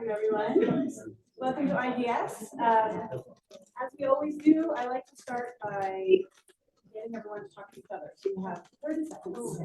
everyone. Welcome to IDS. As we always do, I like to start by getting everyone to talk to each other. So you have 30 seconds.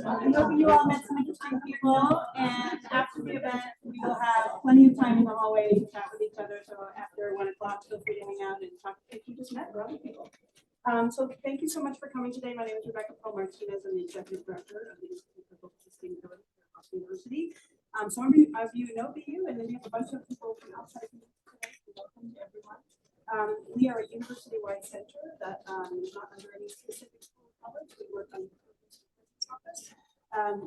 I'm hoping you all met some interesting people, and after the event, we will have plenty of time in the hallway to chat with each other. So after 1 o'clock, feel free to hang out and talk to people you just met or other people. So thank you so much for coming today. My name is Pearl-Martinez. I'm the Executive Director of the Institute for Global Sustainability at Boston University. Some of you know BU, and then we have a bunch of people from outside the today. Welcome to everyone. We are a university-wide center that is not under any specific school coverage. We work on the campus.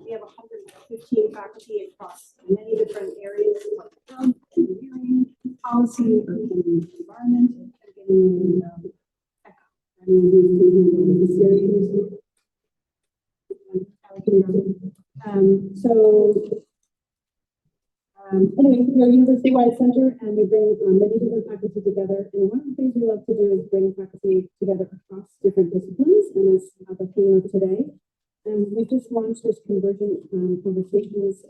We have 115 faculty across many different areas like health, engineering, policy, urban environment, and anyway, we're a university-wide center, and we bring many different faculty together. And one of the things we love to do is bring faculty together across different disciplines, and as the theme of today. And we just launched this Convergent Conversations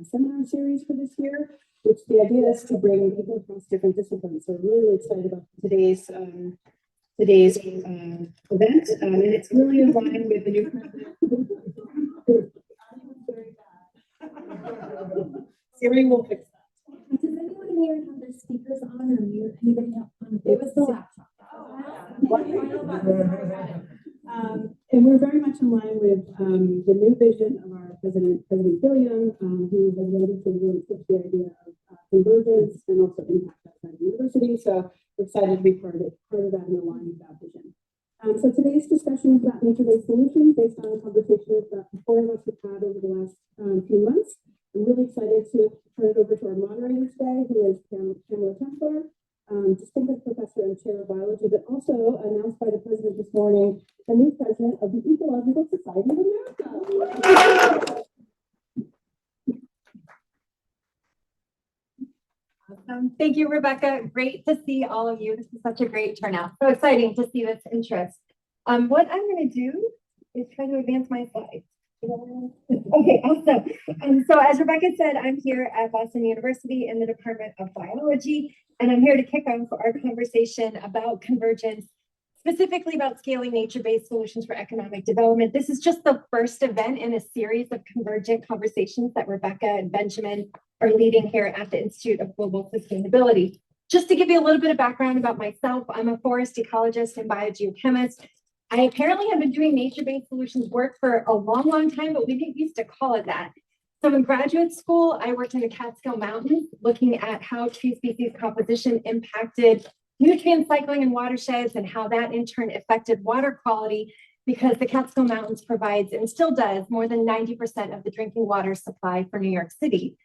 seminar series for this year, which the idea is to bring people across different disciplines. So we're really excited about today's event, and it's really in line with the new president. Siri will fix that. Does anyone here have their speakers on or mute? Anybody have on? It was the laptop. And we're very much in line with the new vision of our President Gilliam, who has wanted to really push the idea of convergence and also impact outside the university. So we're excited to be part of that and align with that vision. So today's discussion is about nature-based solutions based on conversations that the four of us have had over the last few months. I'm really excited to turn it over to our moderator today, who is Pamela, distinguished professor and chair of biology, but also announced by the president this morning, the new president of the Ecological Society of America. Awesome. Thank you, Rebecca. Great to see all of you. This is such a great turnout. So exciting to see this interest. What I'm going to do is try to advance my slides. Okay, awesome. So as Rebecca said, I'm here at Boston University in the Department of Biology, and I'm here to kick off our conversation about convergence, specifically about scaling nature-based solutions for economic development. This is just the first event in a series of convergent conversations that Rebecca and Benjamin are leading here at the Institute of Global Sustainability. Just to give you a little bit of background about myself, I'm a forest ecologist and biogeochemist. I apparently have been doing nature-based solutions work for a long time, but we didn't used to call it that. So in graduate school, I worked in the Catskill Mountains, looking at how tree species composition impacted nutrient cycling in watersheds and how that in turn affected water quality, because the Catskill Mountains provides, and still does, more than 90% of the drinking water supply for New York City.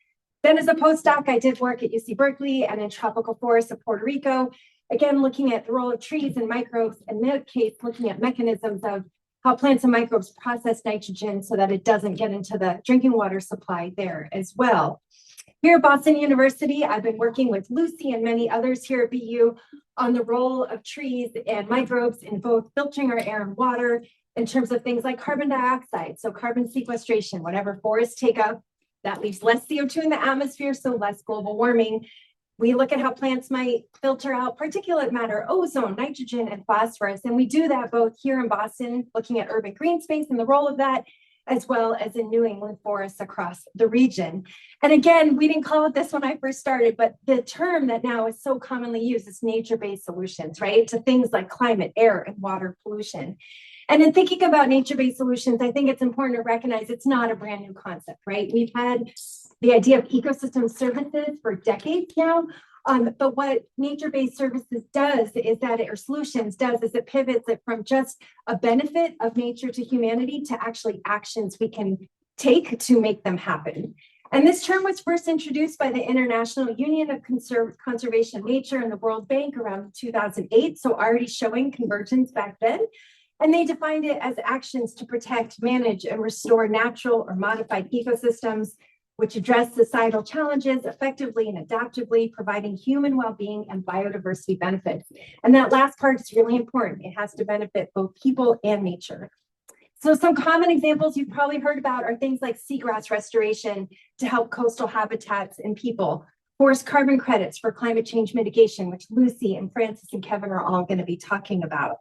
Then as a postdoc, I did work at UC Berkeley and in tropical forests of Puerto Rico, again, looking at the role of trees and microbes, and in that case, looking at mechanisms of how plants and microbes process nitrogen so that it doesn't get into the drinking water supply there as well. Here at Boston University, I've been working with Lucy and many others here at BU on the role of trees and microbes in both filtering our air and water in terms of things like carbon dioxide, so carbon sequestration. Whatever forests take up, that leaves less CO2 in the atmosphere, so less global warming. We look at how plants might filter out particulate matter, ozone, nitrogen, and phosphorus. And we do that both here in Boston, looking at urban green space and the role of that, as well as in New England forests across the region. And again, we didn't call it this when I first started, but the term that now is so commonly used is nature-based solutions, right? To things like climate, air, and water pollution. And in thinking about nature-based solutions, I think it's important to recognize it's not a brand new concept, right? We've had the idea of ecosystem services for decades now. But what nature-based services does is that, or solutions does, is it pivots it from just a benefit of nature to humanity to actually actions we can take to make them happen. And this term was first introduced by the International Union of Conservation of Nature and the World Bank around 2008, so already showing convergence back then. And they defined it as actions to protect, manage, and restore natural or modified ecosystems, which address societal challenges effectively and adaptively, providing human well-being and biodiversity benefits. And that last part is really important. It has to benefit both people and nature. So some common examples you've probably heard about are things like seagrass restoration to help coastal habitats and people, forest carbon credits for climate change mitigation, which Lucy and Francis and Kevin are all going to be talking about.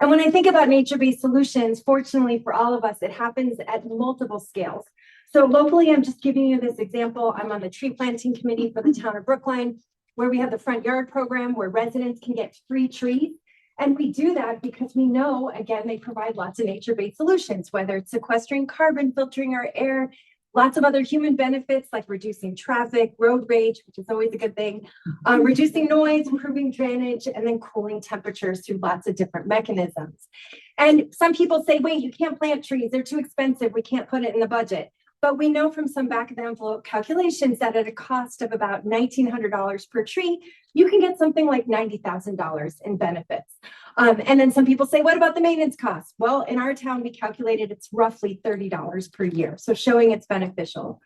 And when I think about nature-based solutions, fortunately for all of us, it happens at multiple scales. So locally, I'm just giving you this example. I'm on the tree planting committee for the town of Brookline, where we have the front yard program where residents can get free trees. And we do that because we know, again, they provide lots of nature-based solutions, whether it's sequestering carbon, filtering our air, lots of other human benefits like reducing traffic, road rage, which is always a good thing, reducing noise, improving drainage, and then cooling temperatures through lots of different mechanisms. And some people say, wait, you can't plant trees, they're too expensive, we can't put it in the budget. But we know from some back of the envelope calculations that at a cost of about $1,900 per tree, you can get something like $90,000 in benefits. And then some people say, what about the maintenance costs? Well, in our town, we calculated it's roughly $30 per year. So showing it's beneficial.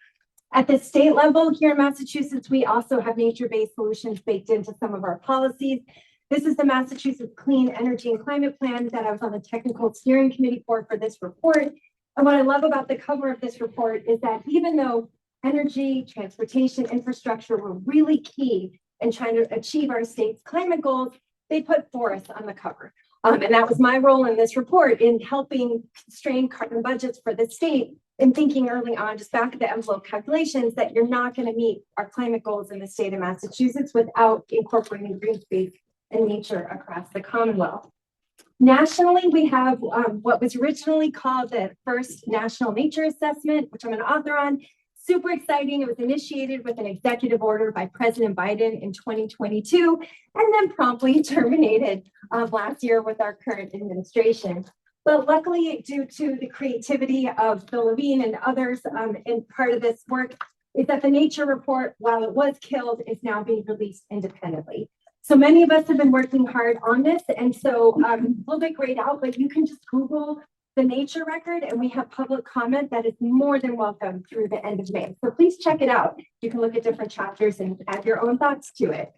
At the state level here in Massachusetts, we also have nature-based solutions baked into some of our policies. This is the Massachusetts Clean Energy and Climate Plan that I was on the technical steering committee for this report. And what I love about the cover of this report is that even though energy, transportation, infrastructure were really key in trying to achieve our state's climate goals, they put forests on the cover. And that was my role in this report in helping constrain carbon budgets for the state and thinking early on, just back of the envelope calculations, that you're not going to meet our climate goals in the state of Massachusetts without incorporating green space and nature across the Commonwealth. Nationally, we have what was originally called the first National Nature Assessment, which I'm an author on. Super exciting. It was initiated with an executive order by President Biden in 2022, and then promptly terminated last year with our current administration. But luckily, due to the creativity of Bill Levine and others in part of this work, is that the Nature Report, while it was killed, is now being released independently. So many of us have been working hard on this, and so a little bit grayed out, but you can just Google the Nature Record, and we have public comment that is more than welcome through the end of May. So please check it out. You can look at different chapters and add your own thoughts to it.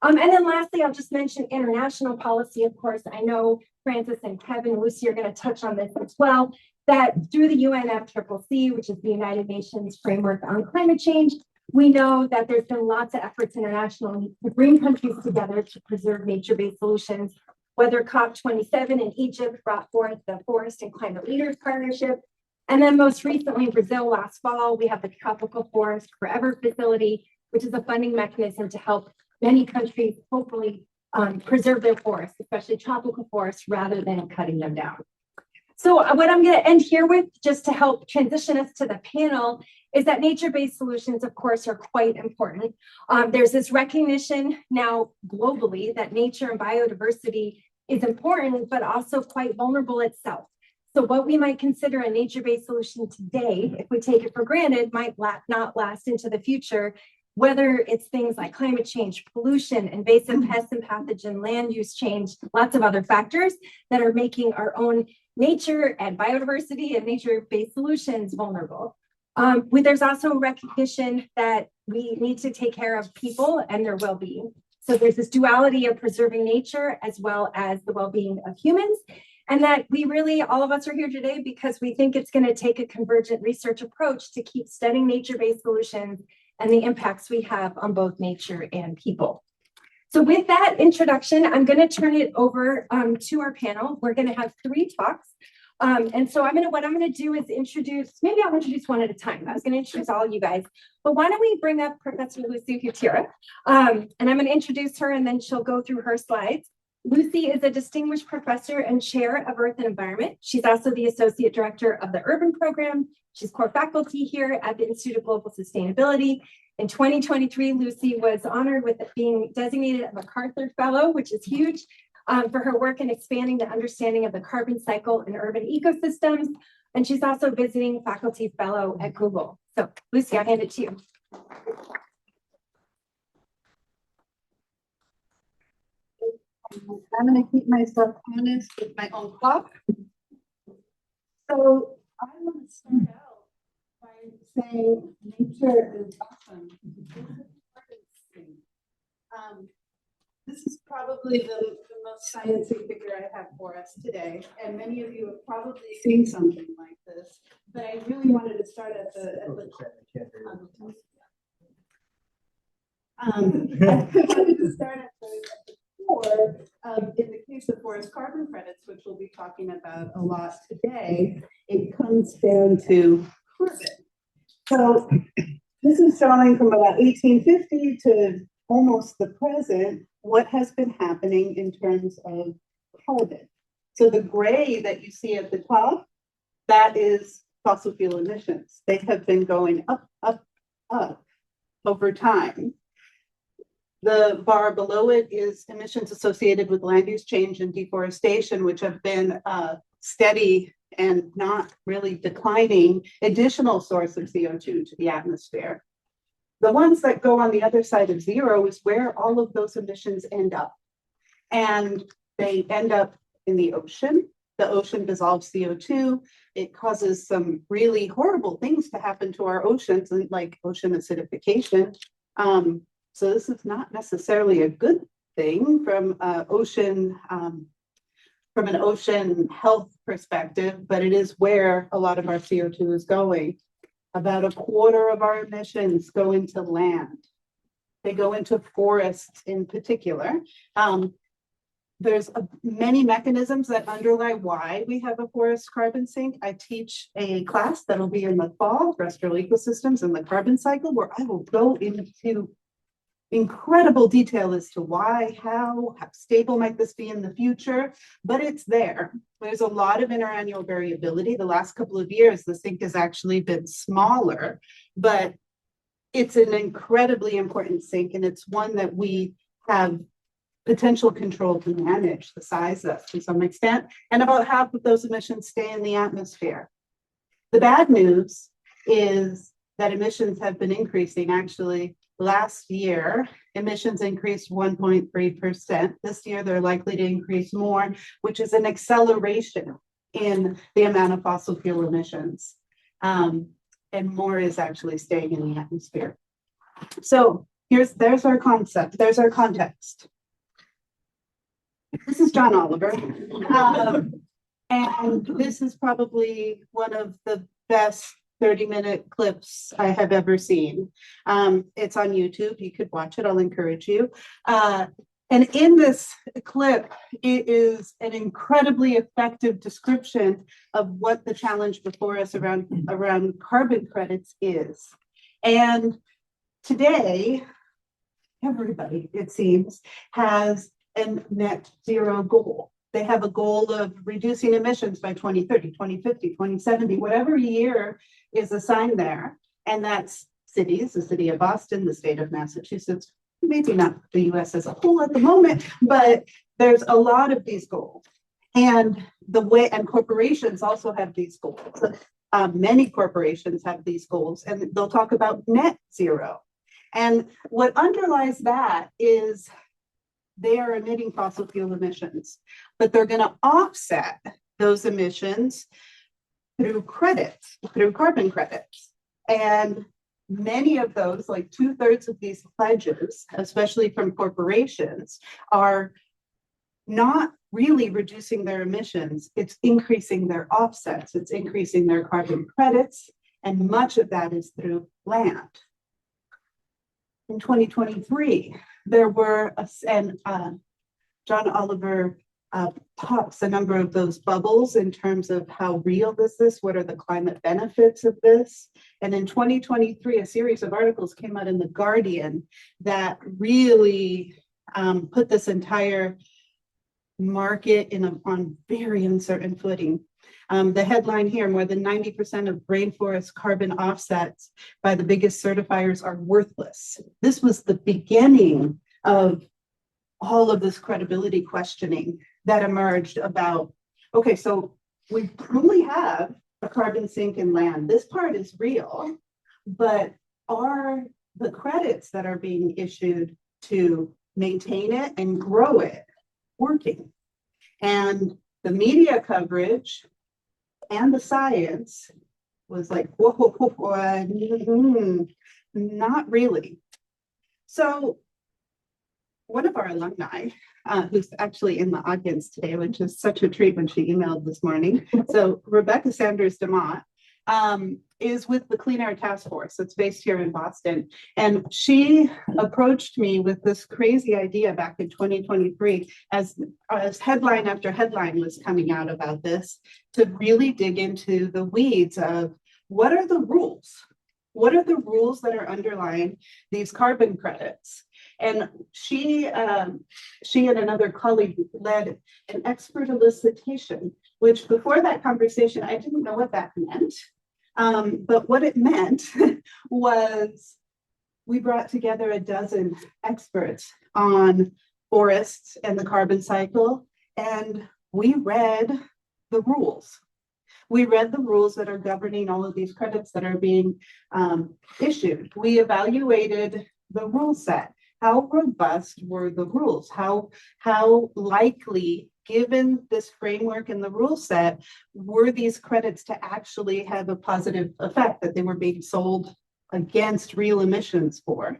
And then lastly, I'll just mention international policy. Of course, I know Francis and Kevin and Lucy are going to touch on this as well, that through the UNFCCC, which is the United Nations Framework on Climate Change, we know that there's been lots of efforts internationally to bring countries together to preserve nature-based solutions, whether COP27 in Egypt brought forth the Forest and Climate Leaders Partnership. And then most recently in Brazil last fall, we have the Tropical Forest Forever Facility, which is a funding mechanism to help many countries hopefully preserve their forests, especially tropical forests, rather than cutting them down. So what I'm going to end here with, just to help transition us to the panel, is that nature-based solutions, of course, are quite important. There's this recognition now globally that nature and biodiversity is important, but also quite vulnerable itself. So what we might consider a nature-based solution today, if we take it for granted, might not last into the future, whether it's things like climate change, pollution, invasive pests and pathogen, land use change, lots of other factors that are making our own nature and biodiversity and nature-based solutions vulnerable. There's also recognition that we need to take care of people and their well-being. So there's this duality of preserving nature as well as the well-being of humans, and that we really, all of us are here today because we think it's going to take a convergent research approach to keep studying nature-based solutions and the impacts we have on both nature and people. So with that introduction, I'm going to turn it over to our panel. We're going to have 3 talks. And so what I'm gonna do is maybe I'll introduce one at a time. I was gonna introduce all of you guys, but why don't we bring up Professor Lucy Hutyra? And I'm gonna introduce her and then she'll go through her slides. Lucy is a distinguished professor and chair of Earth and Environment. She's also the associate director of the Urban Program. She's core faculty here at the Institute of Global Sustainability. In 2023, Lucy was honored with being designated a MacArthur Fellow, which is huge, for her work in expanding the understanding of the carbon cycle in urban ecosystems. And she's also visiting faculty fellow at Google. So Lucy, I'll hand it to you. I'm going to keep myself honest with my own clock. So I want to start out by saying nature is awesome. This is probably the most sciencey figure I have for us today, and many of you have probably seen something like this. But I really wanted to start at the I wanted to start at the core. In the case of forest carbon credits, which we'll be talking about a lot today, it comes down to carbon. So this is showing from about 1850 to almost the present what has been happening in terms of carbon. So the gray that you see at the top, that is fossil fuel emissions. They have been going up, up, up over time. The bar below it is emissions associated with land use change and deforestation, which have been steady and not really declining additional source of CO2 to the atmosphere. The ones that go on the other side of zero is where all of those emissions end up. And they end up in the ocean. The ocean dissolves CO2. It causes some really horrible things to happen to our oceans, like ocean acidification. So this is not necessarily a good thing from an ocean health perspective, but it is where a lot of our CO2 is going. About a quarter of our emissions go into land. They go into forests in particular. There's many mechanisms that underlie why we have a forest carbon sink. I teach a class that'll be in the fall, terrestrial ecosystems and the carbon cycle, where I will go into incredible detail as to why, how stable might this be in the future, but it's there. There's a lot of interannual variability. The last couple of years, the sink has actually been smaller, but it's an incredibly important sink, and it's one that we have potential control to manage the size of to some extent, and about half of those emissions stay in the atmosphere. The bad news is that emissions have been increasing. Actually, last year, emissions increased 1.3%. This year, they're likely to increase more, which is an acceleration in the amount of fossil fuel emissions. And more is actually staying in the atmosphere. So there's our concept, there's our context. This is John Oliver. And this is probably one of the best 30-minute clips I have ever seen. It's on YouTube. You could watch it. I'll encourage you. And in this clip, it is an incredibly effective description of what the challenge before us around carbon credits is. And today, everybody, it seems, has a net zero goal. They have a goal of reducing emissions by 2030, 2050, 2070, whatever year is assigned there. And that's cities, the city of Boston, the state of Massachusetts, maybe not the US as a whole at the moment, but there's a lot of these goals. And corporations also have these goals. Many corporations have these goals, and they'll talk about net zero. And what underlies that is they are emitting fossil fuel emissions, but they're going to offset those emissions through credits, through carbon credits. And many of those, like 2/3 of these pledges, especially from corporations, are not really reducing their emissions. It's increasing their offsets. It's increasing their carbon credits. And much of that is through land. In 2023, there were, John Oliver pops a number of those bubbles in terms of how real this is, what are the climate benefits of this. And in 2023, a series of articles came out in The Guardian that really put this entire market on very uncertain footing. The headline here, more than 90% of rainforest carbon offsets by the biggest certifiers are worthless. This was the beginning of all of this credibility questioning that emerged about, okay, so we truly have a carbon sink in land. This part is real, but are the credits that are being issued to maintain it and grow it working? And the media coverage and the science was like, whoa, not really. So one of our alumni, who's actually in the audience today, which is such a treat when she emailed this morning. So Rebecca Sanders DeMott is with the Clean Air Task Force. It's based here in Boston. And she approached me with this crazy idea back in 2023 as headline after headline was coming out about this, to really dig into the weeds of what are the rules? What are the rules that are underlying these carbon credits? And she and another colleague led an expert elicitation, which before that conversation, I didn't know what that meant. But what it meant was we brought together a dozen experts on forests and the carbon cycle, and we read the rules. We read the rules that are governing all of these credits that are being issued. We evaluated the rule set. How robust were the rules? How likely, given this framework and the rule set, were these credits to actually have a positive effect that they were being sold against real emissions for?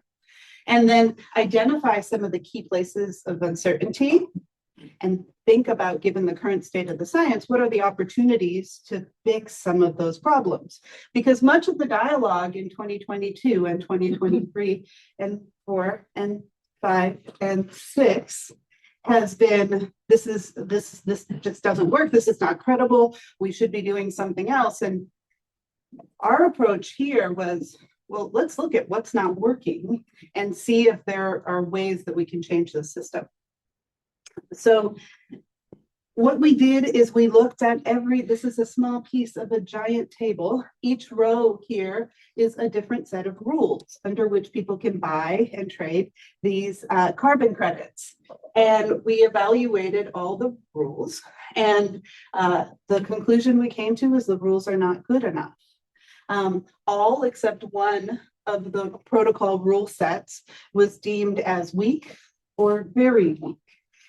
And then identify some of the key places of uncertainty and think about, given the current state of the science, what are the opportunities to fix some of those problems? Because much of the dialogue in 2022 and 2023 and 4 and 5 and 6 has been, this just doesn't work. This is not credible. We should be doing something else. And our approach here was, well, let's look at what's not working and see if there are ways that we can change the system. So what we did is we looked at this is a small piece of a giant table. Each row here is a different set of rules under which people can buy and trade these carbon credits. And we evaluated all the rules. And the conclusion we came to is the rules are not good enough. All except one of the protocol rule sets was deemed as weak or very weak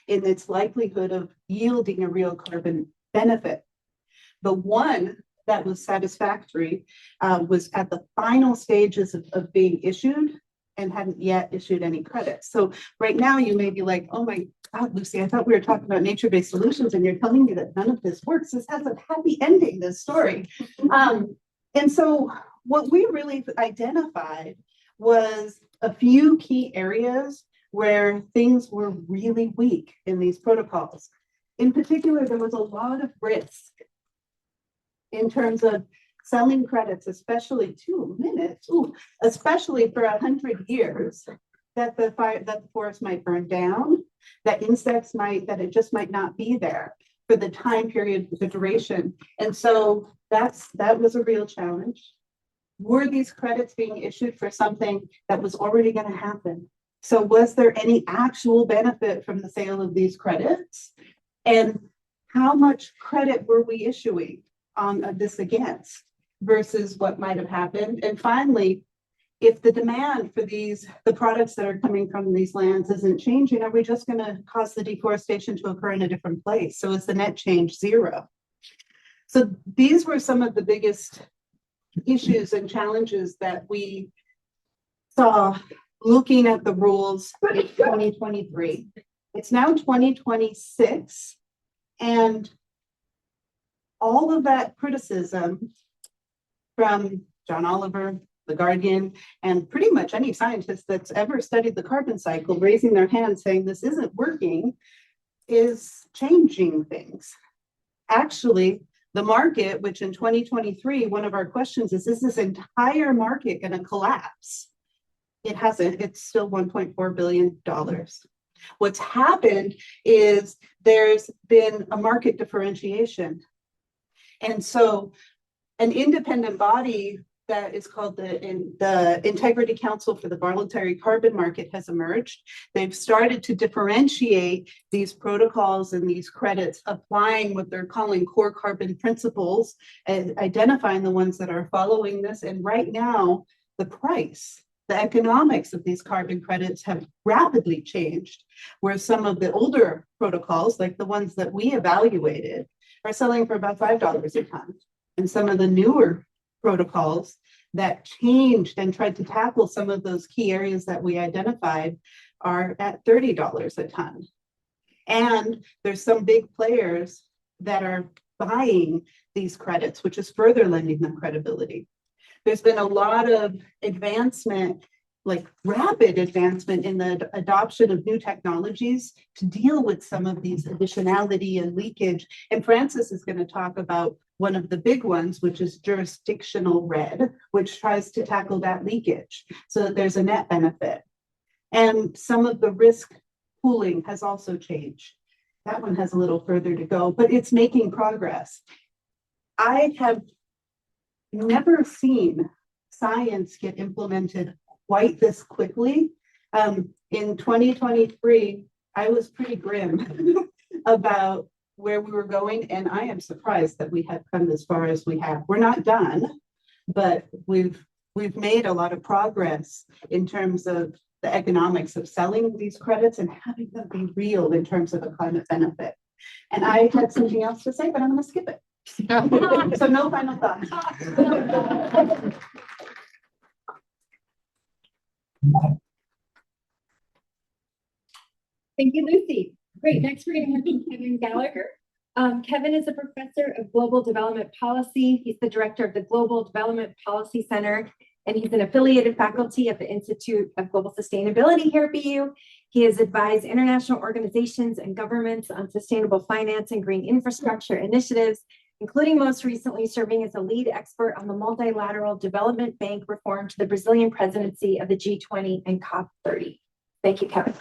in its likelihood of yielding a real carbon benefit. The one that was satisfactory was at the final stages of being issued and hadn't yet issued any credits. So right now you may be like, oh my God, Lucy, I thought we were talking about nature-based solutions and you're telling me that none of this works. This has a happy ending, this story. And so what we really identified was a few key areas where things were really weak in these protocols. In particular, there was a lot of risk in terms of selling credits, especially especially for 100 years, that the forest might burn down, that insects that it just might not be there for the time period, the duration. And so that was a real challenge. Were these credits being issued for something that was already going to happen? So was there any actual benefit from the sale of these credits? And how much credit were we issuing on this against versus what might have happened? And finally, if the demand for the products that are coming from these lands isn't changing, are we just going to cause the deforestation to occur in a different place? So is the net change zero? So these were some of the biggest issues and challenges that we saw looking at the rules in 2023. It's now 2026, and all of that criticism from John Oliver, The Guardian, and pretty much any scientist that's ever studied the carbon cycle raising their hand saying this isn't working is changing things. Actually, the market, which in 2023, one of our questions is this entire market going to collapse? It hasn't. It's still $1.4 billion. What's happened is there's been a market differentiation. And so an independent body that is called the Integrity Council for the Voluntary Carbon Market has emerged. They've started to differentiate these protocols and these credits, applying what they're calling core carbon principles and identifying the ones that are following this. And right now, the price, the economics of these carbon credits have rapidly changed, where some of the older protocols, like the ones that we evaluated, are selling for about $5 a ton. And some of the newer protocols that changed and tried to tackle some of those key areas that we identified are at $30 a ton. And there's some big players that are buying these credits, which is further lending them credibility. There's been a lot of advancement, like rapid advancement in the adoption of new technologies to deal with some of these additionality and leakage. And Francis is going to talk about one of the big ones, which is jurisdictional red, which tries to tackle that leakage so that there's a net benefit. And some of the risk pooling has also changed. That one has a little further to go, but it's making progress. I have never seen science get implemented quite this quickly. In 2023, I was pretty grim about where we were going, and I am surprised that we have come as far as we have. We're not done, but we've made a lot of progress in terms of the economics of selling these credits and having them be real in terms of a climate benefit. And I had something else to say, but I'm going to skip it. So no final thoughts. Thank you, Lucy. Great. Next, we're going to have Kevin Gallagher. Kevin is a professor of global development policy. He's the director of the Global Development Policy Center, and he's an affiliated faculty at the Institute of Global Sustainability here at BU. He has advised international organizations and governments on sustainable finance and green infrastructure initiatives, including most recently serving as a lead expert on the multilateral development bank reform to the Brazilian presidency of the G20 and COP30. Thank you, Kevin.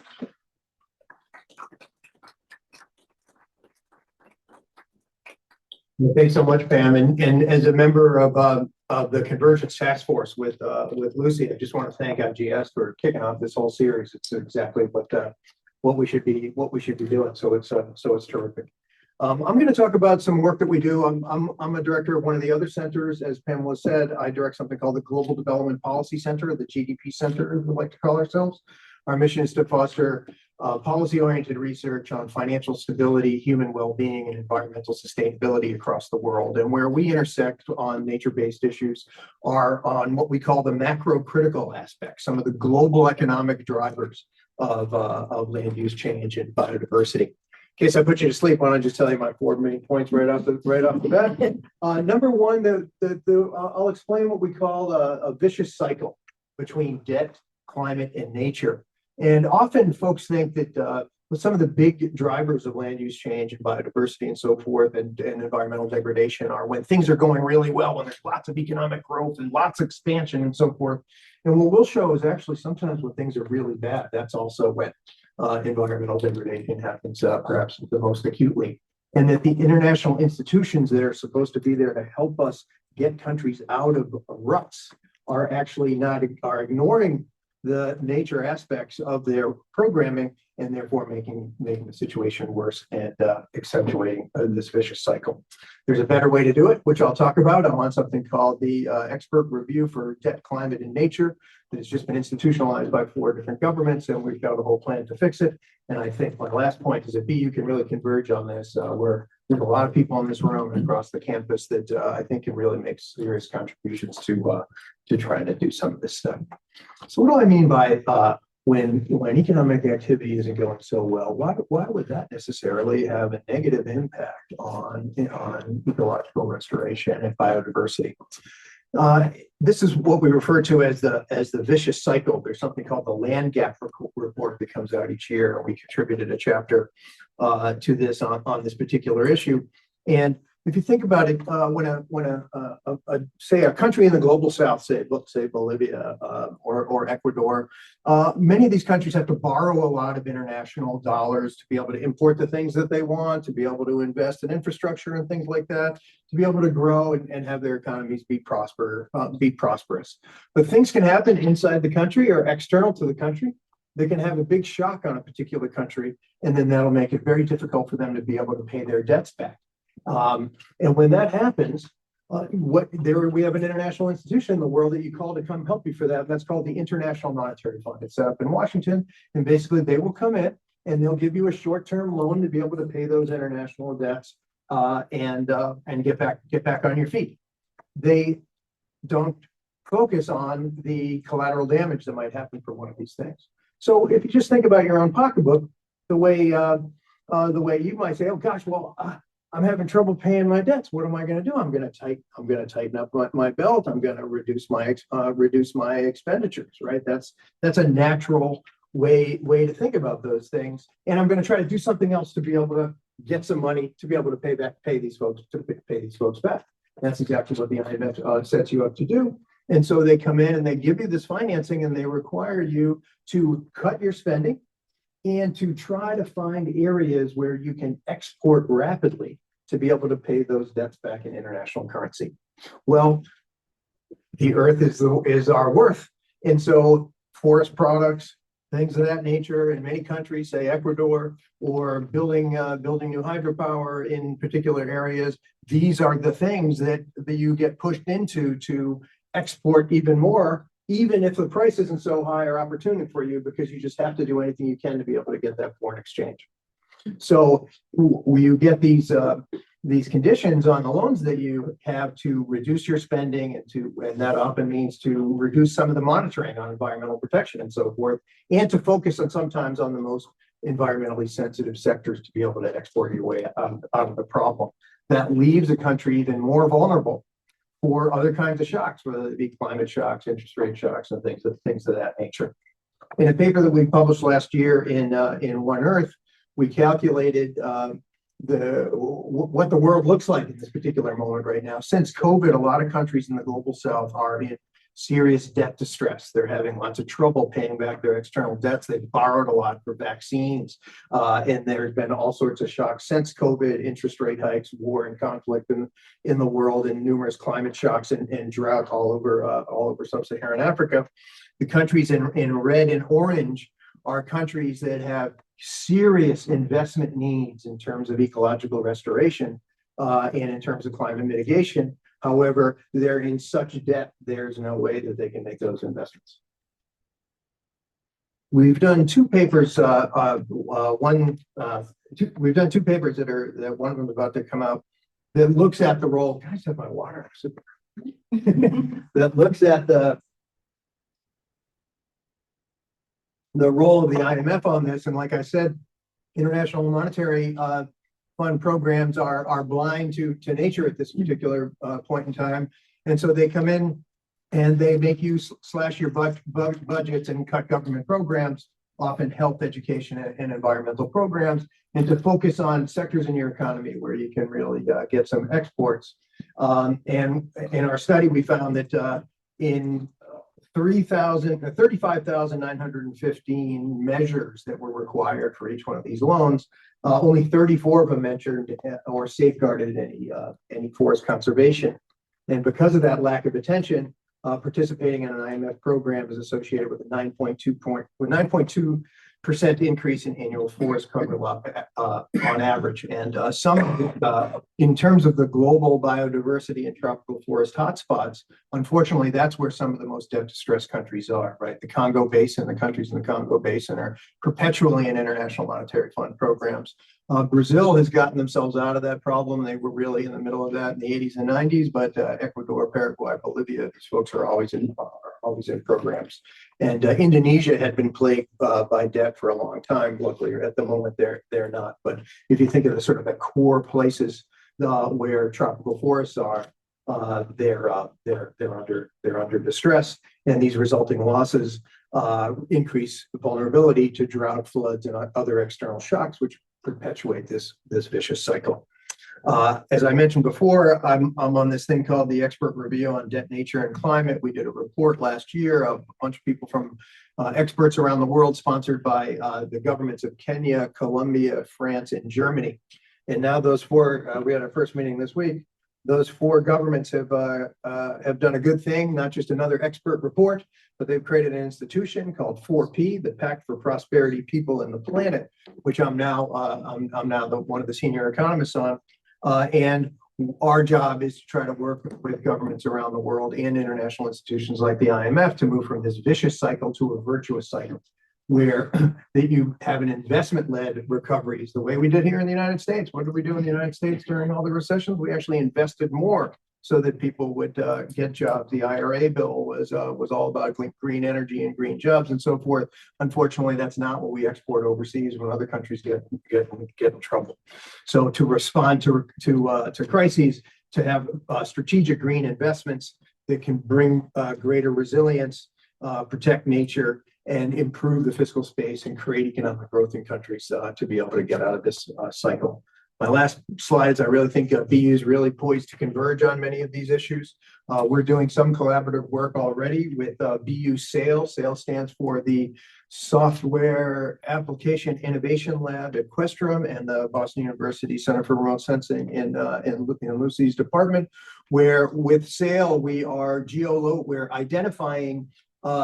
Thanks so much, Pam. And as a member of the Convergence Task Force with Lucy, I just want to thank IGS for kicking off this whole series. It's exactly what we should be doing. So it's terrific. I'm going to talk about some work that we do. I'm a director of one of the other centers. As Pamela said, I direct something called the Global Development Policy Center, the GDP Center, we like to call ourselves. Our mission is to foster policy-oriented research on financial stability, human well-being, and environmental sustainability across the world. And where we intersect on nature-based issues are on what we call the macro-critical aspects, some of the global economic drivers of land use change and biodiversity. In case I put you to sleep, why don't I just tell you my 4 main points right off the bat. Number one, I'll explain what we call a vicious cycle between debt, climate, and nature. And often folks think that with some of the big drivers of land use change and biodiversity and so forth and environmental degradation are when things are going really well, when there's lots of economic growth and lots of expansion and so forth. And what we'll show is actually sometimes when things are really bad, that's also when environmental degradation happens perhaps the most acutely. And that the international institutions that are supposed to be there to help us get countries out of ruts are actually are ignoring the nature aspects of their programming and therefore making the situation worse and accentuating this vicious cycle. There's a better way to do it, which I'll talk about. I'm on something called the Expert Review for Debt, Climate, and Nature that has just been institutionalized by 4 different governments, and we've got a whole plan to fix it. And I think my last point is that BU can really converge on this, where there's a lot of people in this room and across the campus that I think can really make serious contributions to trying to do some of this stuff. So what do I mean by when economic activity isn't going so well? Why would that necessarily have a negative impact on ecological restoration and biodiversity? This is what we refer to as the vicious cycle. There's something called the land gap report that comes out each year. We contributed a chapter to this on this particular issue. And if you think about it, when say a country in the global south, say Bolivia or Ecuador, many of these countries have to borrow a lot of international dollars to be able to import the things that they want, to be able to invest in infrastructure and things like that, to be able to grow and have their economies be prosperous. But things can happen inside the country or external to the country. They can have a big shock on a particular country, and then that'll make it very difficult for them to be able to pay their debts back. And when that happens, we have an international institution in the world that you call to come help you for that. That's called the International Monetary Fund. It's set up in Washington, and basically they will come in and they'll give you a short-term loan to be able to pay those international debts and get back on your feet. They don't focus on the collateral damage that might happen for one of these things. So if you just think about your own pocketbook, the way you might say, oh gosh, well, I'm having trouble paying my debts. What am I going to do? I'm going to tighten up my belt. I'm going to reduce my expenditures. Right? That's a natural way to think about those things. And I'm going to try to do something else to be able to get some money to be able to pay these folks back. That's exactly what the IMF sets you up to do. And so they come in and they give you this financing and they require you to cut your spending and to try to find areas where you can export rapidly to be able to pay those debts back in international currency. Well, the earth is our worth. And so forest products, things of that nature in many countries, say Ecuador, or building new hydropower in particular areas, these are the things that you get pushed into to export even more, even if the price isn't so high or opportunity for you, because you just have to do anything you can to be able to get that foreign exchange. So you get these conditions on the loans that you have to reduce your spending and that often means to reduce some of the monitoring on environmental protection and so forth, and to focus sometimes on the most environmentally sensitive sectors to be able to export your way out of the problem. That leaves a country even more vulnerable for other kinds of shocks, whether it be climate shocks, interest rate shocks, and things of that nature. In a paper that we published last year in One Earth, we calculated what the world looks like in this particular moment right now. Since COVID, a lot of countries in the global south are in serious debt distress. They're having lots of trouble paying back their external debts. They've borrowed a lot for vaccines, and there's been all sorts of shocks since COVID: interest rate hikes, war and conflict in the world, and numerous climate shocks and drought all over sub-Saharan Africa. The countries in red and orange are countries that have serious investment needs in terms of ecological restoration and in terms of climate mitigation. However, they're in such debt, there's no way that they can make those investments. We've done two papers. We've done two papers that one of them is about to come out that looks at the role. Can I have my water? That looks at the role of the IMF on this. And like I said, International Monetary Fund programs are blind to nature at this particular point in time. And so they come in and they make you slash your budgets and cut government programs, often health, education, and environmental programs, and to focus on sectors in your economy where you can really get some exports. And in our study, we found that in 35,915 measures that were required for each one of these loans, only 34 of them mentioned or safeguarded any forest conservation. And because of that lack of attention, participating in an IMF program is associated with a 9.2% increase in annual forest cover on average. And in terms of the global biodiversity and tropical forest hotspots, unfortunately, that's where some of the most debt-distressed countries are, right? The Congo Basin, the countries in the Congo Basin are perpetually in International Monetary Fund programs. Brazil has gotten themselves out of that problem. They were really in the middle of that in the 80s and 90s, but Ecuador, Paraguay, Bolivia, these folks are always in programs. And Indonesia had been plagued by debt for a long time. Luckily, at the moment, they're not. But if you think of the sort of the core places where tropical forests are, they're under distress, and these resulting losses increase the vulnerability to drought, floods, and other external shocks, which perpetuate this vicious cycle. As I mentioned before, I'm on this thing called the Expert Review on Debt, Nature, and Climate. We did a report last year of a bunch of people from experts around the world, sponsored by the governments of Kenya, Colombia, France, and Germany. And now those four, we had our first meeting this week. Those four governments have done a good thing, not just another expert report, but they've created an institution called 4P, the Pact for Prosperity, People, and the Planet, which I'm now one of the senior economists on. And our job is to try to work with governments around the world and international institutions like the IMF to move from this vicious cycle to a virtuous cycle, where that you have an investment-led recovery. Is the way we did here in the United States. What did we do in the United States during all the recessions? We actually invested more so that people would get jobs. The IRA bill was all about green energy and green jobs and so forth. Unfortunately, that's not what we export overseas when other countries get in trouble. So to respond to crises, to have strategic green investments that can bring greater resilience, protect nature, and improve the fiscal space and create economic growth in countries to be able to get out of this cycle. My last slides, I really think BU is really poised to converge on many of these issues. We're doing some collaborative work already with BU SAIL. SAIL stands for the Software Application Innovation Lab at Questrom and the Boston University Center for Remote Sensing in Lucy's department, where with SAIL, we're identifying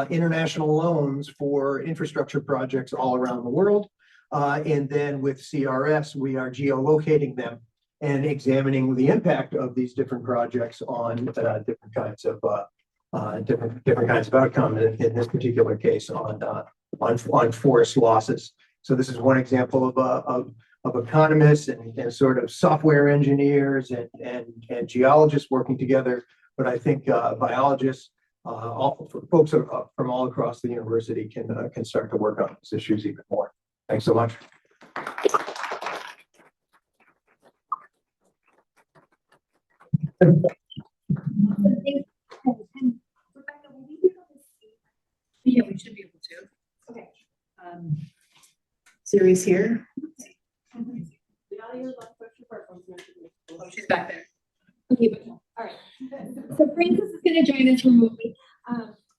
international loans for infrastructure projects all around the world. And then with CRS, we are geolocating them and examining the impact of these different projects on different kinds of outcome. In this particular case, on forest losses. So this is one example of economists and sort of software engineers and geologists working together. But I think biologists, folks from all across the university can start to work on these issues even more. Thanks so much. Yeah, we should be able to. Okay. Series here. Oh, she's back there. Okay, but all right. So Frances is going to join us remotely.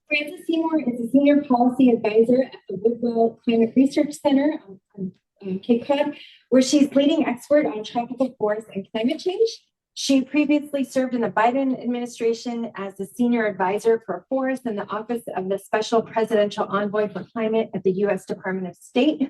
Frances Seymour is a senior policy advisor at the Woodwell Climate Research Center on Cape Cod, where she's leading expert on tropical forests and climate change. She previously served in the Biden administration as the senior advisor for forests in the office of the Special Presidential Envoy for Climate at the U.S. Department of State.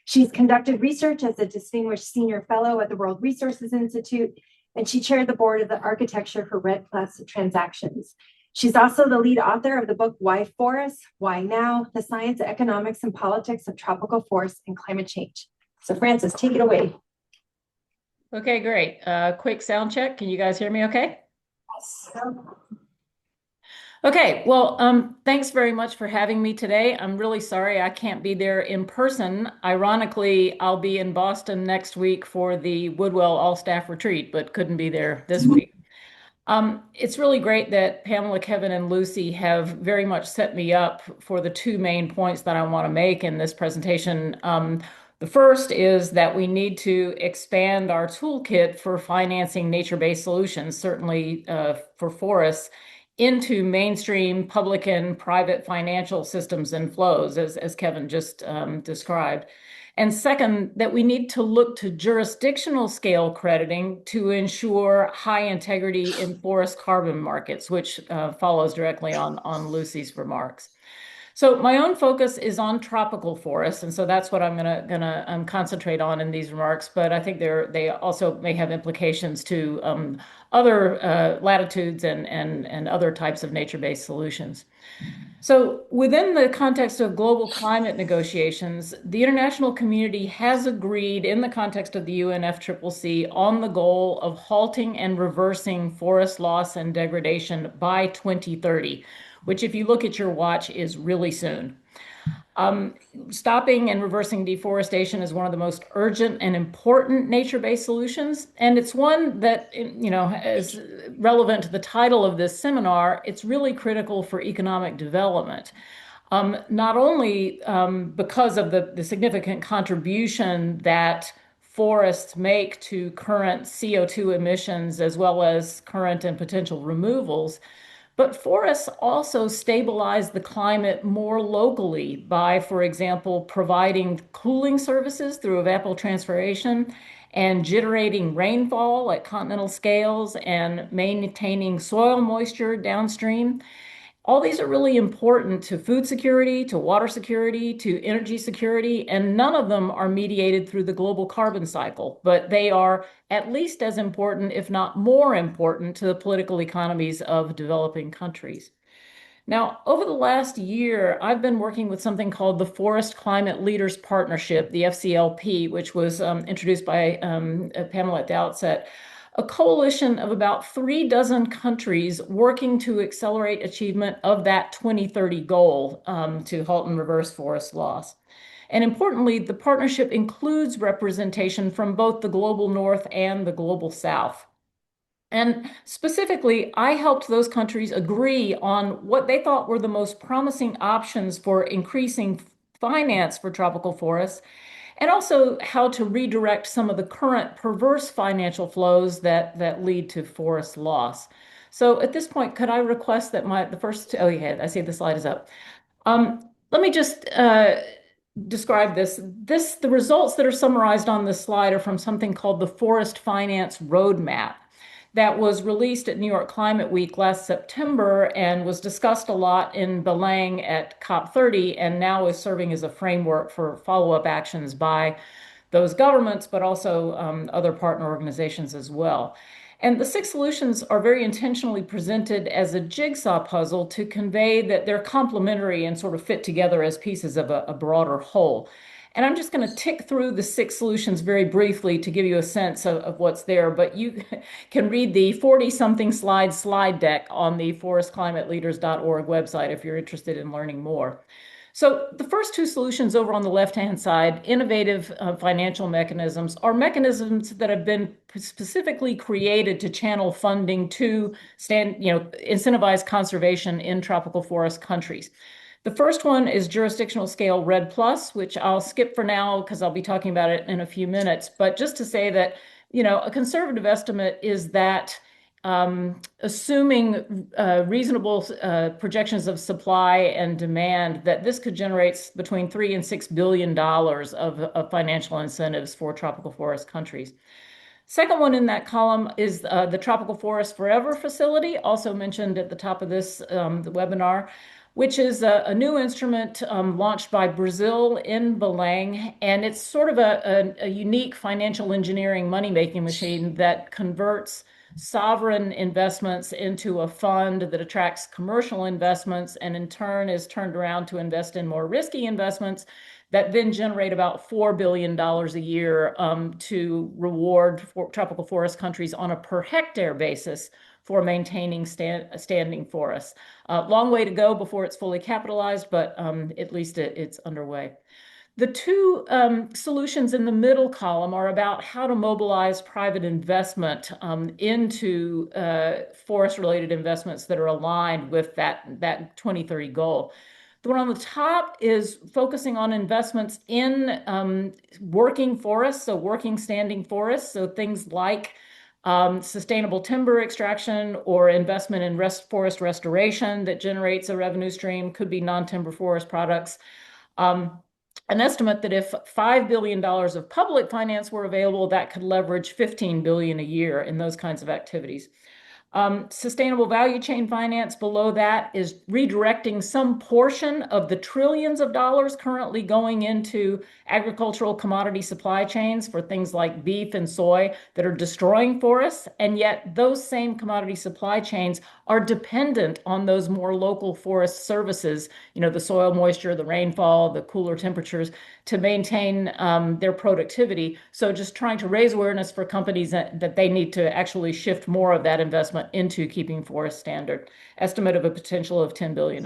She's conducted research as a distinguished senior fellow at the World Resources Institute, and she chaired the board of the Architecture for Red Plus Transactions. She's also the lead author of the book, Why Forests, Why Now? The Science, Economics, and Politics of Tropical Forests and Climate Change. So Frances, take it away. Okay, great. Quick sound check. Can you guys hear me okay? Yes. Okay, well, thanks very much for having me today. I'm really sorry I can't be there in person. Ironically, I'll be in Boston next week for the Woodwell All-Staff Retreat, but couldn't be there this week. It's really great that Pamela, Kevin, and Lucy have very much set me up for the two main points that I want to make in this presentation. The first is that we need to expand our toolkit for financing nature-based solutions, certainly for forests, into mainstream public and private financial systems and flows, as Kevin just described. And second, that we need to look to jurisdictional scale crediting to ensure high integrity in forest carbon markets, which follows directly on Lucy's remarks. So my own focus is on tropical forests, and so that's what I'm gonna concentrate on in these remarks. But I think they also may have implications to other latitudes and other types of nature-based solutions. So within the context of global climate negotiations, the international community has agreed in the context of the UNFCCC on the goal of halting and reversing forest loss and degradation by 2030, which if you look at your watch is really soon. Stopping and reversing deforestation is one of the most urgent and important nature-based solutions. And it's one that, is relevant to the title of this seminar. It's really critical for economic development. Not only because of the significant contribution that forests make to current CO2 emissions as well as current and potential removals. But forests also stabilize the climate more locally by, for example, providing cooling services through evapotranspiration and generating rainfall at continental scales and maintaining soil moisture downstream. All these are really important to food security, to water security, to energy security, and none of them are mediated through the global carbon cycle, but they are at least as important, if not more important, to the political economies of developing countries. Now, over the last year, I've been working with something called the Forest Climate Leaders Partnership, the FCLP, which was introduced by Pamela at the outset, a coalition of about 36 countries working to accelerate achievement of that 2030 goal to halt and reverse forest loss. And importantly, the partnership includes representation from both the global north and the global south. And specifically, I helped those countries agree on what they thought were the most promising options for increasing finance for tropical forests, and also how to redirect some of the current perverse financial flows that lead to forest loss. So at this point, could I request that oh yeah, I see the slide is up. Let me just describe this. The results that are summarized on this slide are from something called the Forest Finance Roadmap that was released at New York Climate Week last September and was discussed a lot in Belang at COP30 and now is serving as a framework for follow-up actions by those governments, but also other partner organizations as well. And the 6 solutions are very intentionally presented as a jigsaw puzzle to convey that they're complementary and sort of fit together as pieces of a broader whole. And I'm just going to tick through the 6 solutions very briefly to give you a sense of what's there, but you can read the 40-something slide deck on the forestclimateleaders.org website if you're interested in learning more. So the first 2 solutions over on the left-hand side, innovative financial mechanisms, are mechanisms that have been specifically created to channel funding to incentivize conservation in tropical forest countries. The first one is jurisdictional scale REDD+, which I'll skip for now because I'll be talking about it in a few minutes. But just to say that, a conservative estimate is that assuming reasonable projections of supply and demand, that this could generate between $3 and $6 billion of financial incentives for tropical forest countries. Second one in that column is the Tropical Forest Forever facility, also mentioned at the top of this webinar, which is a new instrument launched by Brazil in Belang. And it's sort of a unique financial engineering money-making machine that converts sovereign investments into a fund that attracts commercial investments and in turn is turned around to invest in more risky investments that then generate about $4 billion a year to reward tropical forest countries on a per hectare basis for maintaining standing forests. Long way to go before it's fully capitalized, but at least it's underway. The 2 solutions in the middle column are about how to mobilize private investment into forest-related investments that are aligned with that 2030 goal. The one on the top is focusing on investments in working forests, so working standing forests, so things like sustainable timber extraction or investment in forest restoration that generates a revenue stream, could be non-timber forest products. An estimate that if $5 billion of public finance were available, that could leverage $15 billion a year in those kinds of activities. Sustainable value chain finance below that is redirecting some portion of the trillions of dollars currently going into agricultural commodity supply chains for things like beef and soy that are destroying forests. And yet those same commodity supply chains are dependent on those more local forest services, the soil moisture, the rainfall, the cooler temperatures to maintain their productivity. So just trying to raise awareness for companies that they need to actually shift more of that investment into keeping forest standard. Estimate of a potential of $10 billion.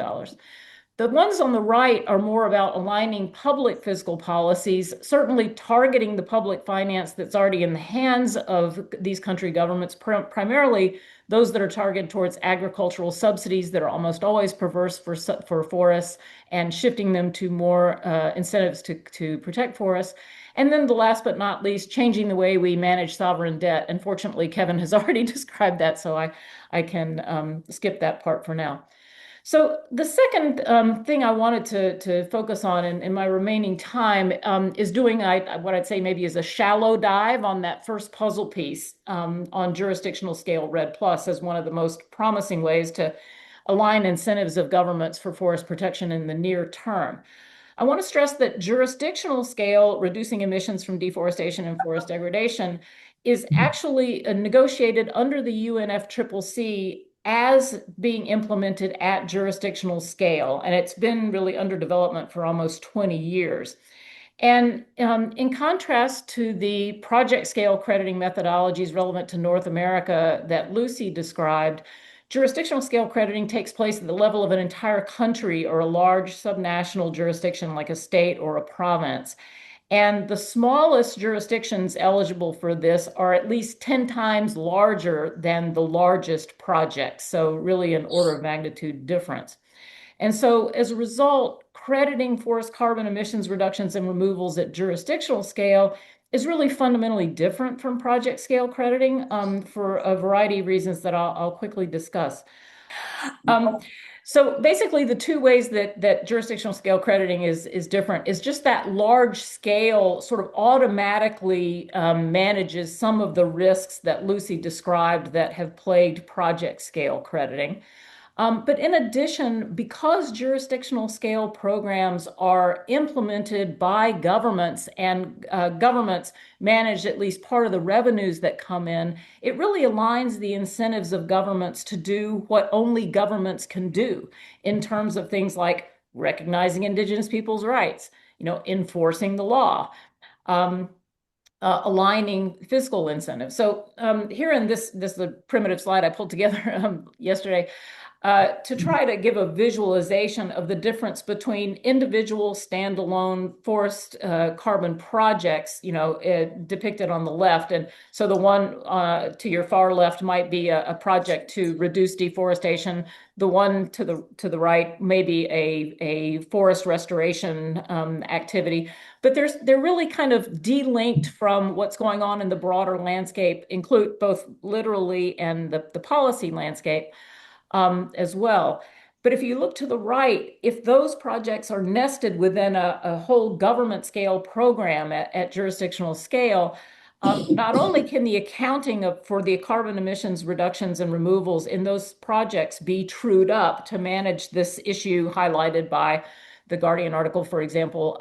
The ones on the right are more about aligning public fiscal policies, certainly targeting the public finance that's already in the hands of these country governments, primarily those that are targeted towards agricultural subsidies that are almost always perverse for forests, and shifting them to more incentives to protect forests. And then the last but not least, changing the way we manage sovereign debt. And fortunately, Kevin has already described that, so I can skip that part for now. So the second thing I wanted to focus on in my remaining time is doing what I'd say maybe is a shallow dive on that first puzzle piece on jurisdictional scale REDD+ as one of the most promising ways to align incentives of governments for forest protection in the near term. I want to stress that jurisdictional scale reducing emissions from deforestation and forest degradation is actually negotiated under the UNFCCC as being implemented at jurisdictional scale. And it's been really under development for almost 20 years. And in contrast to the project scale crediting methodologies relevant to North America that Lucy described, jurisdictional scale crediting takes place at the level of an entire country or a large subnational jurisdiction like a state or a province. And the smallest jurisdictions eligible for this are at least 10 times larger than the largest projects. So really an order of magnitude difference. And so as a result, crediting forest carbon emissions reductions and removals at jurisdictional scale is really fundamentally different from project scale crediting for a variety of reasons that I'll quickly discuss. So basically, the two ways that jurisdictional scale crediting is different is just that large scale sort of automatically manages some of the risks that Lucy described that have plagued project scale crediting. But in addition, because jurisdictional scale programs are implemented by governments and governments manage at least part of the revenues that come in, it really aligns the incentives of governments to do what only governments can do in terms of things like recognizing Indigenous people's rights, enforcing the law, aligning fiscal incentives. So here in this is a primitive slide I pulled together yesterday. To try to give a visualization of the difference between individual standalone forest carbon projects, depicted on the left. And so the one to your far left might be a project to reduce deforestation. The one to the right may be a forest restoration activity. But they're really kind of de-linked from what's going on in the broader landscape, include both literally and the policy landscape. As well. But if you look to the right, if those projects are nested within a whole government scale program at jurisdictional scale, not only can the accounting for the carbon emissions reductions and removals in those projects be trued up to manage this issue highlighted by the Guardian article, for example,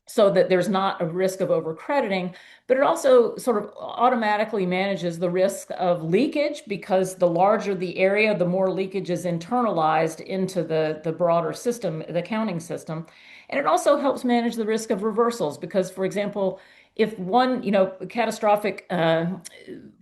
so that there's not a risk of overcrediting, but it also sort of automatically manages the risk of leakage, because the larger the area, the more leakage is internalized into the broader system, the accounting system. And it also helps manage the risk of reversals, because, for example, if one catastrophic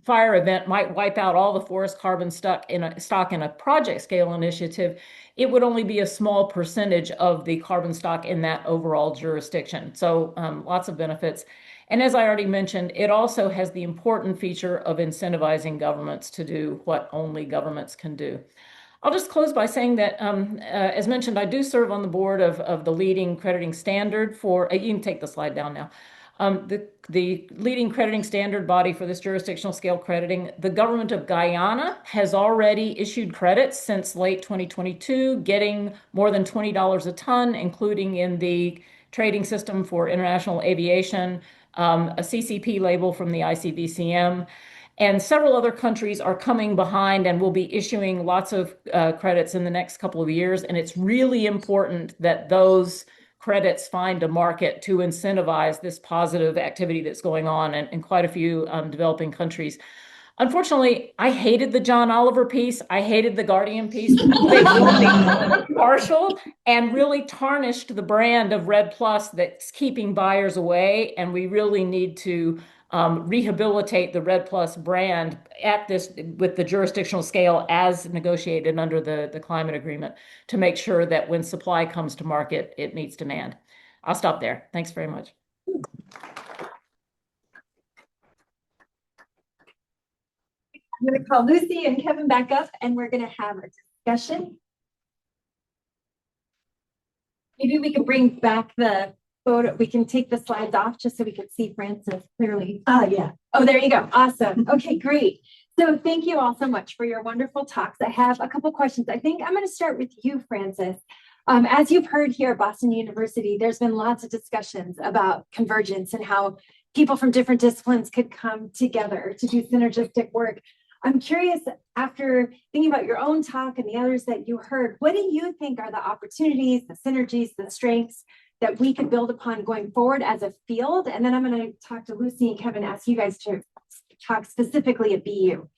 fire event might wipe out all the forest carbon stock in a project scale initiative, it would only be a small percentage of the carbon stock in that overall jurisdiction. So lots of benefits. And as I already mentioned, it also has the important feature of incentivizing governments to do what only governments can do. I'll just close by saying that, as mentioned, I do serve on the board of the leading crediting standard for, you can take the slide down now. The leading crediting standard body for this jurisdictional scale crediting, the government of Guyana has already issued credits since late 2022, getting more than $20 a ton, including in the trading system for international aviation, a CCP label from the ICVCM. And several other countries are coming behind and will be issuing lots of credits in the next couple of years. And it's really important that those credits find a market to incentivize this positive activity that's going on in quite a few developing countries. Unfortunately, I hated the John Oliver piece. I hated the Guardian piece. They were partial and really tarnished the brand of REDD+ that's keeping buyers away. And we really need to rehabilitate the Red Plus brand at this with the jurisdictional scale as negotiated under the climate agreement to make sure that when supply comes to market, it meets demand. I'll stop there. Thanks very much. I'm going to call Lucy and Kevin back up and we're going to have a discussion. Maybe we can bring back the photo. We can take the slides off just so we can see Frances clearly. Yeah. Oh, there you go. Awesome. Okay, great. So thank you all so much for your wonderful talks. I have a couple questions. I think I'm going to start with you, Frances. As you've heard here at Boston University, there's been lots of discussions about convergence and how people from different disciplines could come together to do synergistic work. I'm curious, after thinking about your own talk and the others that you heard, what do you think are the opportunities, the synergies, the strengths that we could build upon going forward as a field? And then I'm going to talk to Lucy and Kevin, ask you guys to talk specifically at BU.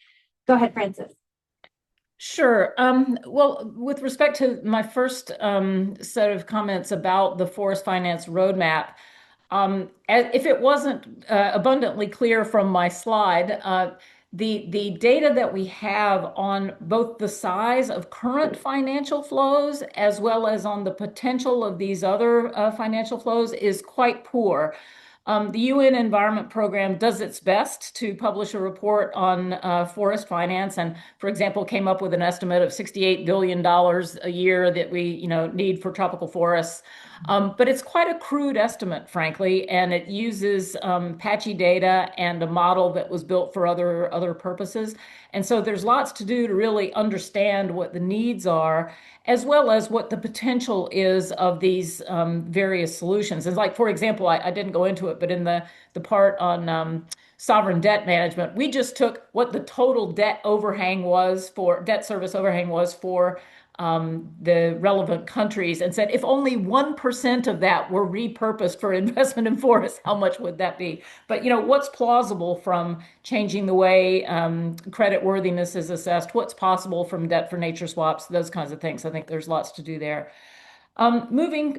Go ahead, Frances. Sure. Well, with respect to my first set of comments about the forest finance roadmap, if it wasn't abundantly clear from my slide, the data that we have on both the size of current financial flows as well as on the potential of these other financial flows is quite poor. The UN Environment Program does its best to publish a report on forest finance, and, for example, came up with an estimate of $68 billion a year that we, need for tropical forests. But it's quite a crude estimate, frankly, and it uses patchy data and a model that was built for other purposes. And so there's lots to do to really understand what the needs are, as well as what the potential is of these various solutions. It's like, for example, I didn't go into it, but in the part on sovereign debt management, we just took what the total debt overhang was for debt service overhang was for the relevant countries and said, if only 1% of that were repurposed for investment in forests, how much would that be? But, what's plausible from changing the way credit worthiness is assessed? What's possible from debt for nature swaps? Those kinds of things. I think there's lots to do there. Moving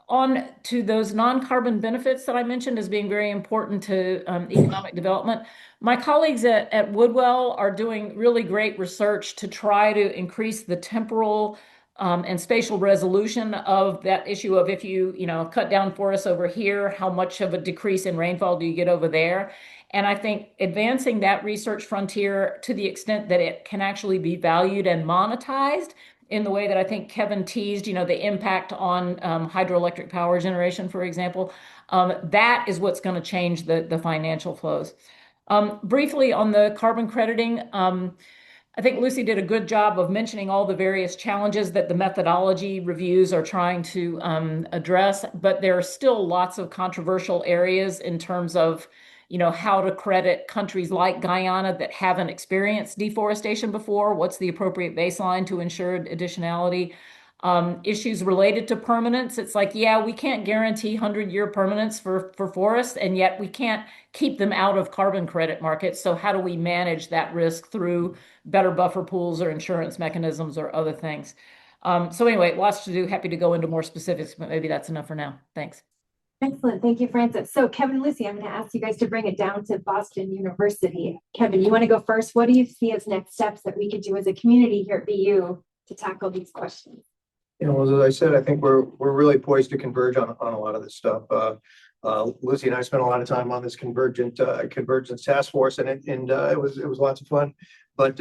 on to those non-carbon benefits that I mentioned as being very important to economic development. My colleagues at Woodwell are doing really great research to try to increase the temporal and spatial resolution of that issue of if you cut down forests over here, how much of a decrease in rainfall do you get over there? And I think advancing that research frontier to the extent that it can actually be valued and monetized in the way that I think Kevin teased, the impact on hydroelectric power generation, for example, that is what's going to change the financial flows. Briefly on the carbon crediting, I think Lucy did a good job of mentioning all the various challenges that the methodology reviews are trying to address, but there are still lots of controversial areas in terms of how to credit countries like Guyana that haven't experienced deforestation before. What's the appropriate baseline to ensure additionality? Issues related to permanence. It's like, yeah, we can't guarantee 100-year permanence for forests, and yet we can't keep them out of carbon credit markets. So how do we manage that risk through better buffer pools or insurance mechanisms or other things? So anyway, lots to do. Happy to go into more specifics, but maybe that's enough for now. Thanks. Excellent. Thank you, Frances. So Kevin and Lucy, I'm going to ask you guys to bring it down to Boston University. Kevin, you want to go first? What do you see as next steps that we could do as a community here at BU to tackle these questions? As I said, I think we're really poised to converge on a lot of this stuff. Lucy and I spent a lot of time on this convergence task force, and it was lots of fun. But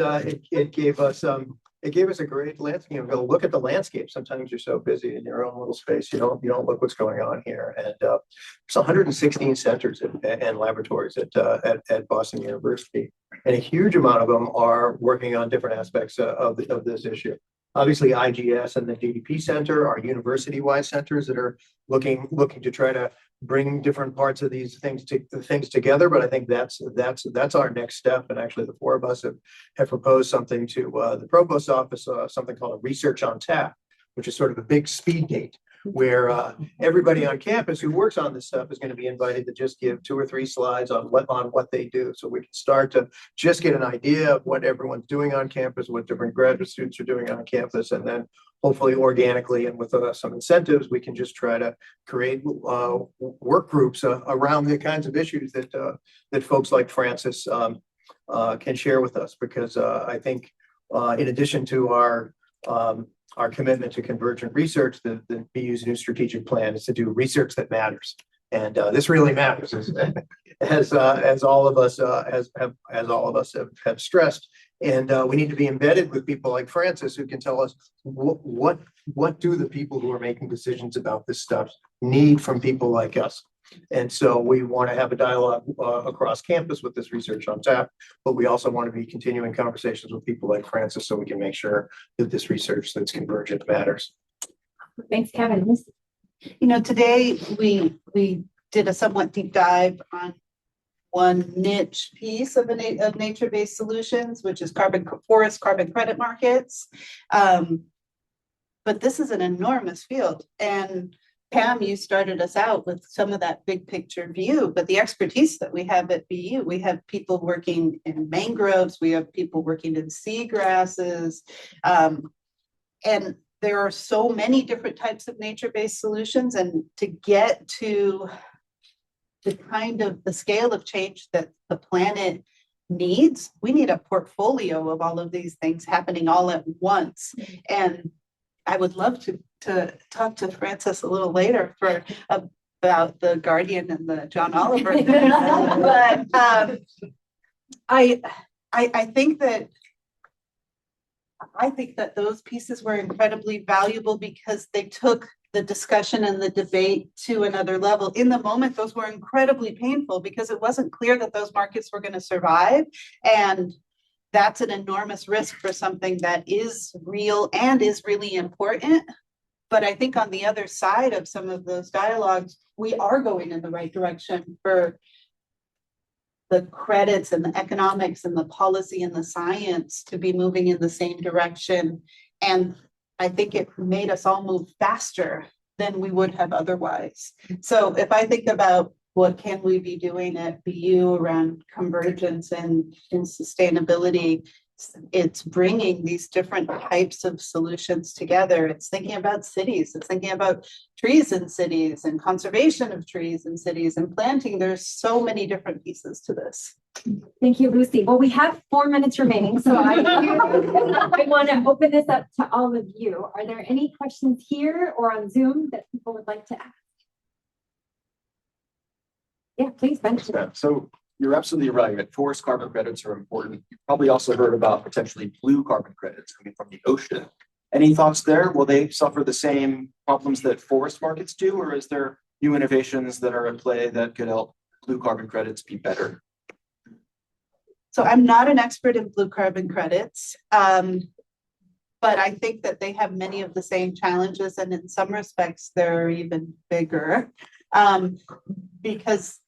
it gave us a great landscape. Go look at the landscape. Sometimes you're so busy in your own little space, you don't look what's going on here. And there's 116 centers and laboratories at Boston University, and a huge amount of them are working on different aspects of this issue. Obviously, IGS and the DDP Center are university-wide centers that are looking to try to bring different parts of these things together. But I think that's our next step. And actually, the four of us have proposed something to the Provost's office, something called a research on tap, which is sort of a big speed date where everybody on campus who works on this stuff is going to be invited to just give 2 or 3 slides on what they do, so we can start to just get an idea of what everyone's doing on campus, what different graduate students are doing on campus, and then hopefully organically and with some incentives, we can just try to create work groups around the kinds of issues that folks like Francis can share with us. Because I think in addition to our commitment to convergent research, the BU's new strategic plan is to do research that matters. And this really matters, as all of us have stressed. And we need to be embedded with people like Francis, who can tell us what do the people who are making decisions about this stuff need from people like us. And so we want to have a dialogue across campus with this research on tap, but we also want to be continuing conversations with people like Francis so we can make sure that this research that's convergent matters. Thanks, Kevin. You know, today we did a somewhat deep dive on one niche piece of nature-based solutions, which is forest carbon credit markets. But this is an enormous field. And Pam, you started us out with some of that big picture view, but the expertise that we have at BU, we have people working in mangroves, we have people working in seagrasses, and there are so many different types of nature-based solutions. And to get to the scale of change that the planet needs, we need a portfolio of all of these things happening all at once. And I would love to talk to Francis a little later about the Guardian and the John Oliver. But I think that those pieces were incredibly valuable because they took the discussion and the debate to another level. In the moment, those were incredibly painful because it wasn't clear that those markets were going to survive. And that's an enormous risk for something that is real and is really important. But I think on the other side of some of those dialogues, we are going in the right direction for the credits and the economics and the policy and the science to be moving in the same direction. And I think it made us all move faster than we would have otherwise. So if I think about what can we be doing at BU around convergence and sustainability, it's bringing these different types of solutions together. It's thinking about cities, it's thinking about trees in cities and conservation of trees in cities and planting. There's so many different pieces to this. Thank you, Lucy. Well, we have 4 minutes remaining, so I want to open this up to all of you. Are there any questions here or on Zoom that people would like to ask? Yeah, please, Ben. So you're absolutely right. Forest carbon credits are important. You've probably also heard about potentially blue carbon credits coming from the ocean. Any thoughts there? Will they suffer the same problems that forest markets do, or is there new innovations that are at play that could help blue carbon credits be better? So I'm not an expert in blue carbon credits, but I think that they have many of the same challenges, and in some respects, they're even bigger because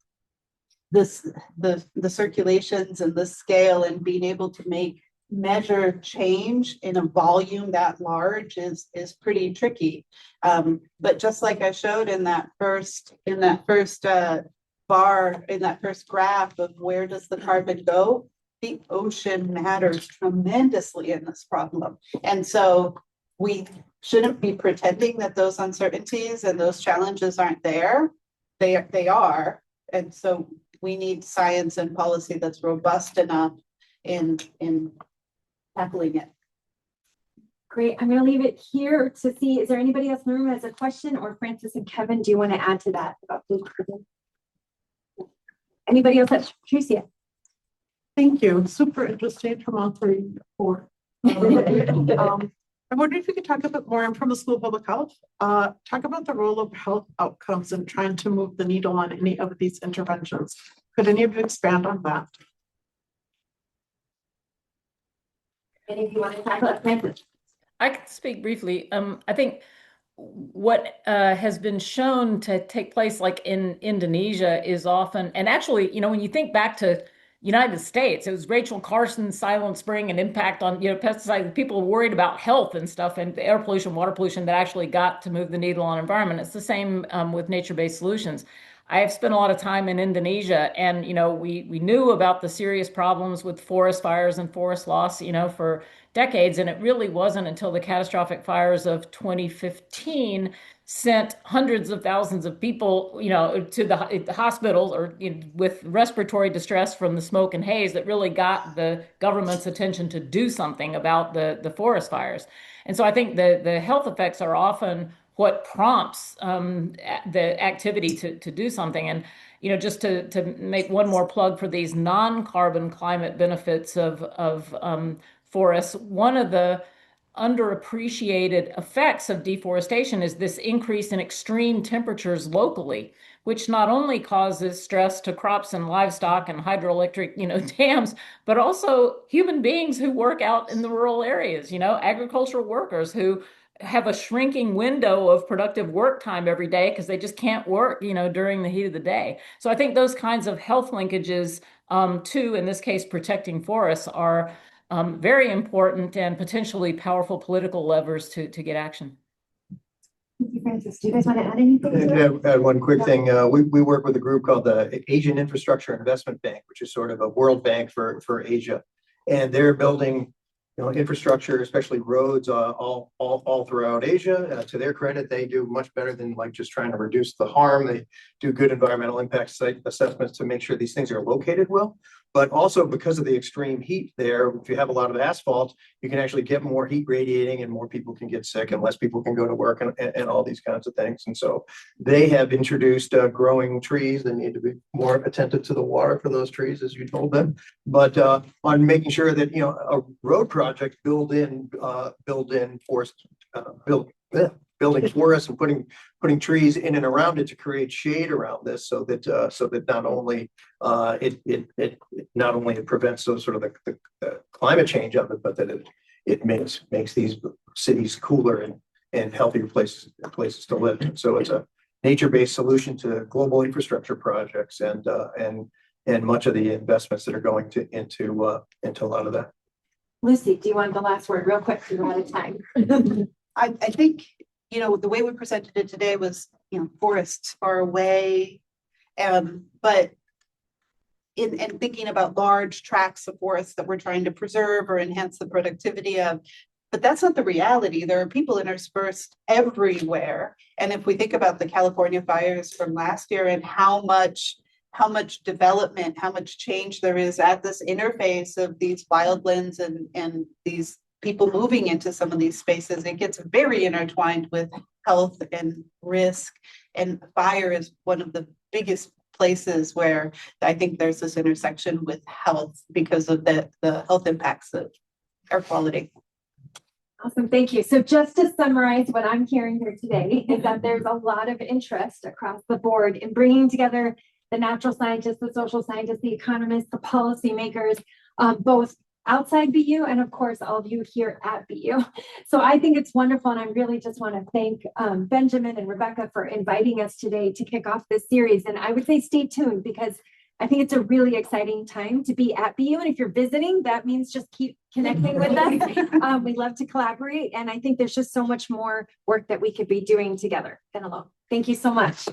the circulations and the scale and being able to measure change in a volume that large is pretty tricky. But just like I showed in that first bar, in that first graph of where does the carbon go, the ocean matters tremendously in this problem. And so we shouldn't be pretending that those uncertainties and those challenges aren't there. They are. And so we need science and policy that's robust enough in tackling it. Great. I'm going to leave it here to see, is there anybody else in the room has a question, or Francis and Kevin, do you want to add to that about blue carbon? Anybody else have Tricia? Thank you. Super interesting from all three. I wonder if you could talk a bit more. I'm from the School of Public Health. Talk about the role of health outcomes and trying to move the needle on any of these interventions. Could any of you expand on that? Any of you want to talk about Francis? I can speak briefly. I think what has been shown to take place like in Indonesia is often, and actually, when you think back to United States, it was Rachel Carson's Silent Spring and impact on, pesticides. People were worried about health and stuff, and air pollution, water pollution, that actually got to move the needle on environment. It's the same with nature-based solutions. I have spent a lot of time in Indonesia, and we knew about the serious problems with forest fires and forest loss, for decades. And it really wasn't until the catastrophic fires of 2015 sent hundreds of thousands of people, to the hospitals or with respiratory distress from the smoke and haze that really got the government's attention to do something about the forest fires. And so I think the health effects are often what prompts the activity to do something. And just to make one more plug for these non-carbon climate benefits of forests, one of the underappreciated effects of deforestation is this increase in extreme temperatures locally, which not only causes stress to crops and livestock and hydroelectric, dams, but also human beings who work out in the rural areas, agricultural workers who have a shrinking window of productive work time every day because they just can't work, during the heat of the day. So I think those kinds of health linkages to, in this case, protecting forests are very important and potentially powerful political levers to get action. Thank you, Francis. Do you guys want to add anything to it? Add one quick thing. We work with a group called the Asian Infrastructure Investment Bank, which is sort of a world bank for Asia. And they're building infrastructure, especially roads, all throughout Asia. To their credit, they do much better than like just trying to reduce the harm. They do good environmental impact site assessments to make sure these things are located well. But also because of the extreme heat there, if you have a lot of asphalt, you can actually get more heat radiating and more people can get sick and less people can go to work and all these kinds of things. And so they have introduced growing trees. They need to be more attentive to the water for those trees, as you told them. But on making sure that, a road project building forests and putting trees in and around it to create shade around this, so that not only it prevents those sort of the climate change of it, but that it makes these cities cooler and healthier places to live. And so it's a nature-based solution to global infrastructure projects and much of the investments that are going into a lot of that. Lucy, do you want the last word real quick? We're out of time. I think, the way we presented it today was, forests far away. But in thinking about large tracts of forests that we're trying to preserve or enhance the productivity of, but that's not the reality. There are people interspersed everywhere. And if we think about the California fires from last year and how much development, how much change there is at this interface of these wildlands and these people moving into some of these spaces, it gets very intertwined with health and risk. And fire is one of the biggest places where I think there's this intersection with health because of the health impacts of air quality. Awesome, thank you. So just to summarize what I'm hearing here today is that there's a lot of interest across the board in bringing together the natural scientists, the social scientists, the economists, the policymakers, both outside BU and of course all of you here at BU. So I think it's wonderful, and I really just want to thank Benjamin and Rebecca for inviting us today to kick off this series. And I would say stay tuned, because I think it's a really exciting time to be at BU. And if you're visiting, that means just keep connecting with us. We love to collaborate, and I think there's just so much more work that we could be doing together than alone. Thank you so much.